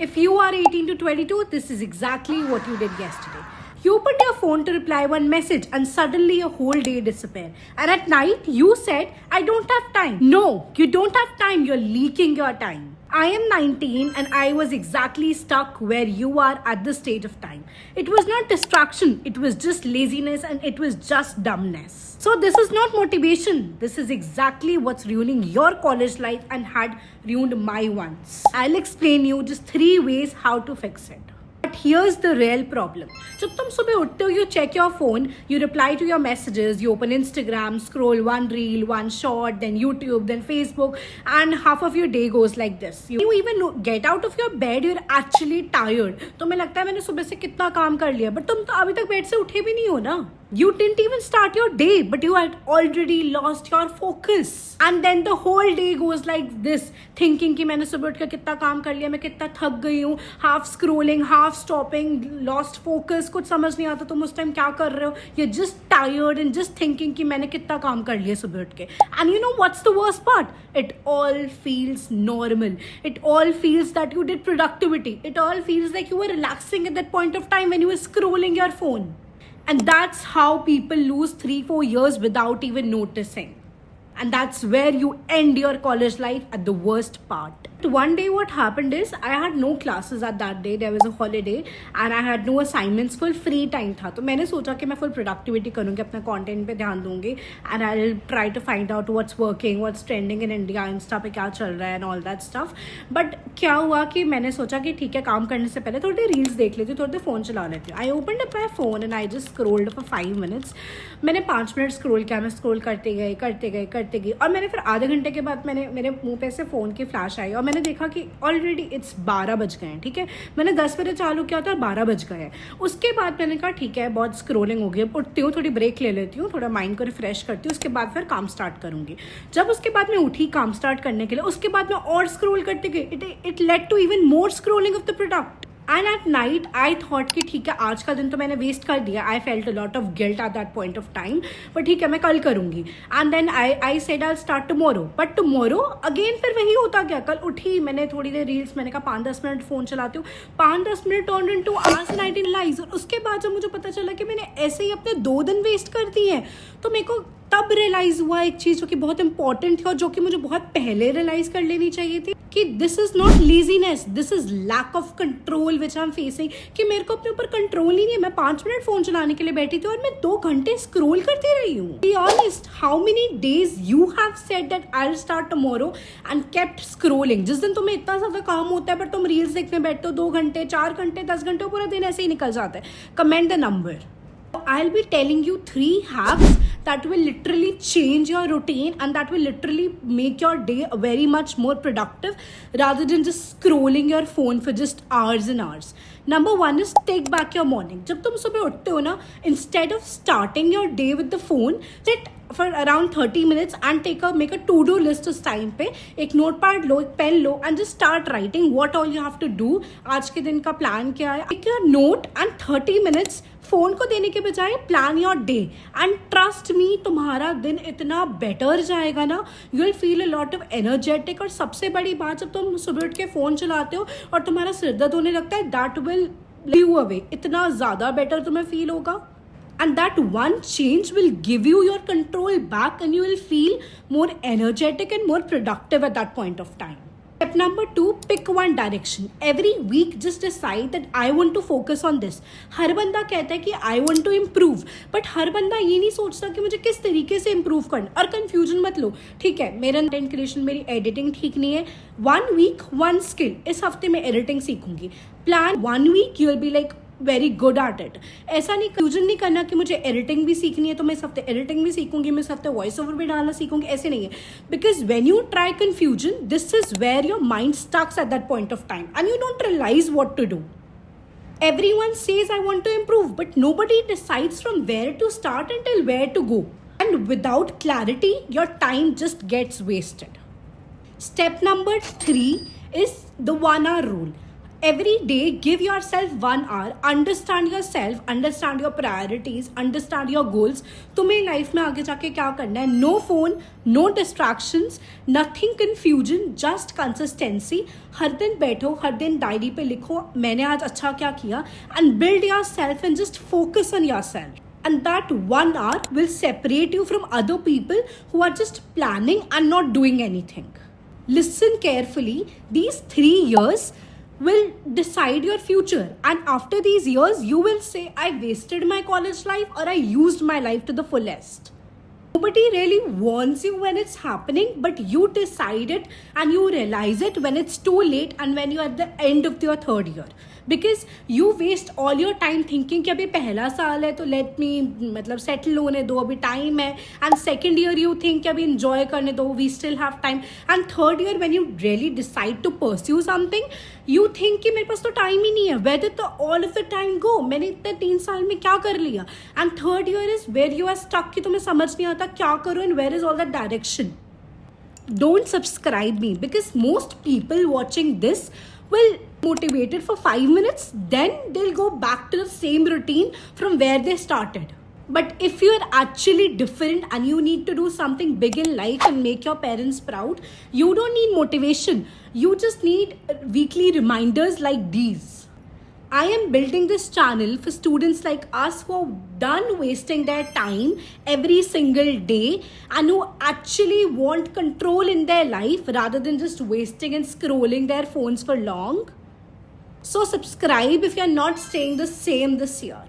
If you are 18 to 22, this is exactly what you did yesterday. You opened your phone to reply one message and suddenly a whole day disappeared. And at night, you said, I don't have time. No, you don't have time. You're leaking your time. I am 19 and I was exactly stuck where you are at this stage of time. It was not distraction, it was just laziness and it was just dumbness. So this is not motivation. This is exactly what's ruining your college life and had ruined my once. I'll explain you just 3 ways how to fix it. But here's the real problem. जब तुम सुबह उठते हो, you check your phone, you reply to your messages, you open Instagram, scroll one reel, one short, then YouTube, then Facebook, and half of your day goes like this. You even get out of your bed, you're actually tired. तुम्हें लगता है मैंने सुबह से कितना काम कर लिया, but तुम तो अभी तक बेड से उठे भी नहीं हो ना. You didn't even start your day, but you had already lost your focus. And then the whole day goes like this, thinking कि मैंने सुबह उठ कर कितना काम कर लिया, मैं कितना थक गई हूँ, half scrolling, half stopping, lost focus, कुछ समझ नहीं आता तुम उस टाइम क्या कर रहे हो. You're just tired and just thinking कि मैंने कितना काम कर लिया सुबह उठ के. And you know what's the worst part? It all feels normal. It all feels that you did productivity. It all feels like you were relaxing at that point of time when you were scrolling your phone. And that's how people lose 3-4 years without even noticing. And that's where you end your college life at the worst part. One day what happened is I had no classes at that day. There was a holiday and I had no assignments. Full free time था. तो मैंने सोचा कि मैं full productivity करूँगी, अपना content पे ध्यान दूँगी and I'll try to find out what's working, what's trending in India, Insta पे क्या चल रहा है and all that stuff. But क्या हुआ कि मैंने सोचा कि ठीक है, काम करने से पहले थोड़ी reels देख लेती हूँ, थोड़ी देर फ़ोन चला लेती हूँ. I opened up my phone and I just scrolled for 5 minutes. मैंने 5 मिनट स्क्रोल किया, मैं स्क्रोल करते गई और मैंने फिर आधे घंटे के बाद मेरे मुंह पे से फ़ोन की फ्लैश आई और मैंने देखा कि ऑलरेडी इट्स 12 बज गए हैं. ठीक है, मैंने 10 बजे चालू किया था और 12 बज गए हैं. उसके बाद मैंने कहा ठीक है, बहुत स्क्रोलिंग हो गई, उठती हूँ, थोड़ी ब्रेक ले लेती हूँ, थोड़ा माइंड को रिफ्रेश करती हूँ, उसके बाद फिर काम स्टार्ट करूँगी. जब उसके बाद मैं उठी काम स्टार्ट करने के लिए, उसके बाद मैं और स्क्रोल करती गई. It led to even more scrolling of the product. And at night I thought कि ठीक है, आज का दिन तो मैंने वेस्ट कर दिया. I felt a lot of guilt at that point of time, but ठीक है, मैं कल करूँगी. And then I said I start tomorrow, but tomorrow again फिर वही होता गया. कल उठी, मैंने थोड़ी देर रील्स, मैंने कहा 5-10 मिनट फ़ोन चलाती हूँ, 5-10 minute turn into hours 19 lives. और उसके बाद जब मुझे पता चला कि मैंने ऐसे ही अपने 2 दिन वेस्ट कर दिए हैं, तो मेरे को तब रियलाइज़ हुआ एक चीज़ जो कि बहुत इंपॉर्टेंट थी और जो कि मुझे बहुत पहले रियलाइज़ कर लेनी चाहिए थी कि this is not laziness, this is lack of control which I am facing. कि मेरे को अपने ऊपर कंट्रोल ही नहीं है. मैं 5 मिनट फ़ोन चलाने के लिए बैठी थी और मैं 2 घंटे स्क्रोल करती रही हूँ. Be honest, how many days you have said that I will start tomorrow and kept scrolling. जिस दिन तुम्हें इतना ज़्यादा काम होता है पर तुम रील्स देखने बैठते हो 2 घंटे, 4 घंटे, 10 घंटे, पूरा दिन ऐसे ही निकल जाता है. Comment the number. I'll be telling you 3 hacks that will literally change your routine and that will literally make your day very much more productive rather than just scrolling your phone for just hours and hours. Number 1 is take back your morning. जब तुम सुबह उठते हो ना, instead of starting your day with the phone, sit for around 30 minutes and make a to-do list उस time पे. एक notepad लो, एक पेन लो and just start writing what all you have to do. आज के दिन का प्लान क्या है. Take your note and 30 minutes phone को देने के बजाय plan your day and trust me, तुम्हारा दिन इतना बेटर जाएगा ना. You will feel a lot of energetic. और सबसे बड़ी बात, जब तुम सुबह उठ के फ़ोन चलाते हो और तुम्हारा सिर दर्द होने लगता है, दैट विल लीव अवे. इतना ज़्यादा बेटर तुम्हें फील होगा. And that one change will give you your control back and you will feel more energetic and more productive at that point of time. Step number 2, pick one direction. Every week just decide that I want to focus on this. हर बंदा कहता है कि I want to improve, but हर बंदा ये नहीं सोचता कि मुझे किस तरीके से improve करना. और confusion मत लो. ठीक है, मेरा content creation, मेरी editing ठीक नहीं है. 1 week 1 skill. इस हफ्ते मैं editing सीखूंगी. Plan 1 week, you will be like very good at it. ऐसा नहीं कंफ्यूजन नहीं करना कि मुझे एडिटिंग भी सीखनी है तो मैं इस हफ्ते एडिटिंग भी सीखूंगी, मैं इस हफ्ते वॉइस ओवर भी डालना सीखूंगी. ऐसे नहीं है. Because when you try confusion, this is where your mind sticks at that point of time and you don't realise what to do. Everyone says I want to improve, but nobody decides from where to start until where to go. And without clarity, your time just gets wasted. Step number 3 is the 1 hour rule. Every day, give yourself 1 hour, understand yourself, understand your priorities, understand your goals. तुम्हें life में आगे जाके क्या करना है? No phone, no distractions, nothing confusion, just consistency. हर दिन बैठो, हर दिन डायरी पे लिखो मैंने आज अच्छा क्या किया, and build your self and just focus on your self. And that 1 hour will separate you from other people who are just planning and not doing anything. Listen carefully. These 3 years will decide your future, and after these years you will say, I wasted my college life or I used my life to the fullest. Nobody really warns you when it's happening, but you decide it and you realize it when it's too late and when you're at the end of your 3rd year. Because you waste all your time thinking कि अभी पहला साल है तो let me मतलब settle होने दो, अभी time है. And 2nd year you think कि अभी enjoy करने दो, we still have time. And 3rd year when you really decide to pursue something, you think कि मेरे पास तो time ही नहीं है. Where did all of the time go? मैंने इतने 3 साल में क्या कर लिया? And 3rd year is where you are stuck कि तुम्हें समझ नहीं आता क्या करो and where is all that direction. Don't subscribe me, because most people watching this will motivated for 5 minutes, then they'll go back to the same routine from where they started. But if you're actually different and you need to do something big in life and make your parents proud, you don't need motivation. You just need weekly reminders like these. I am building this channel for students like us who are done wasting their time every single day and who actually want control in their life rather than just wasting and scrolling their phones for long. So subscribe if you're not staying the same this year.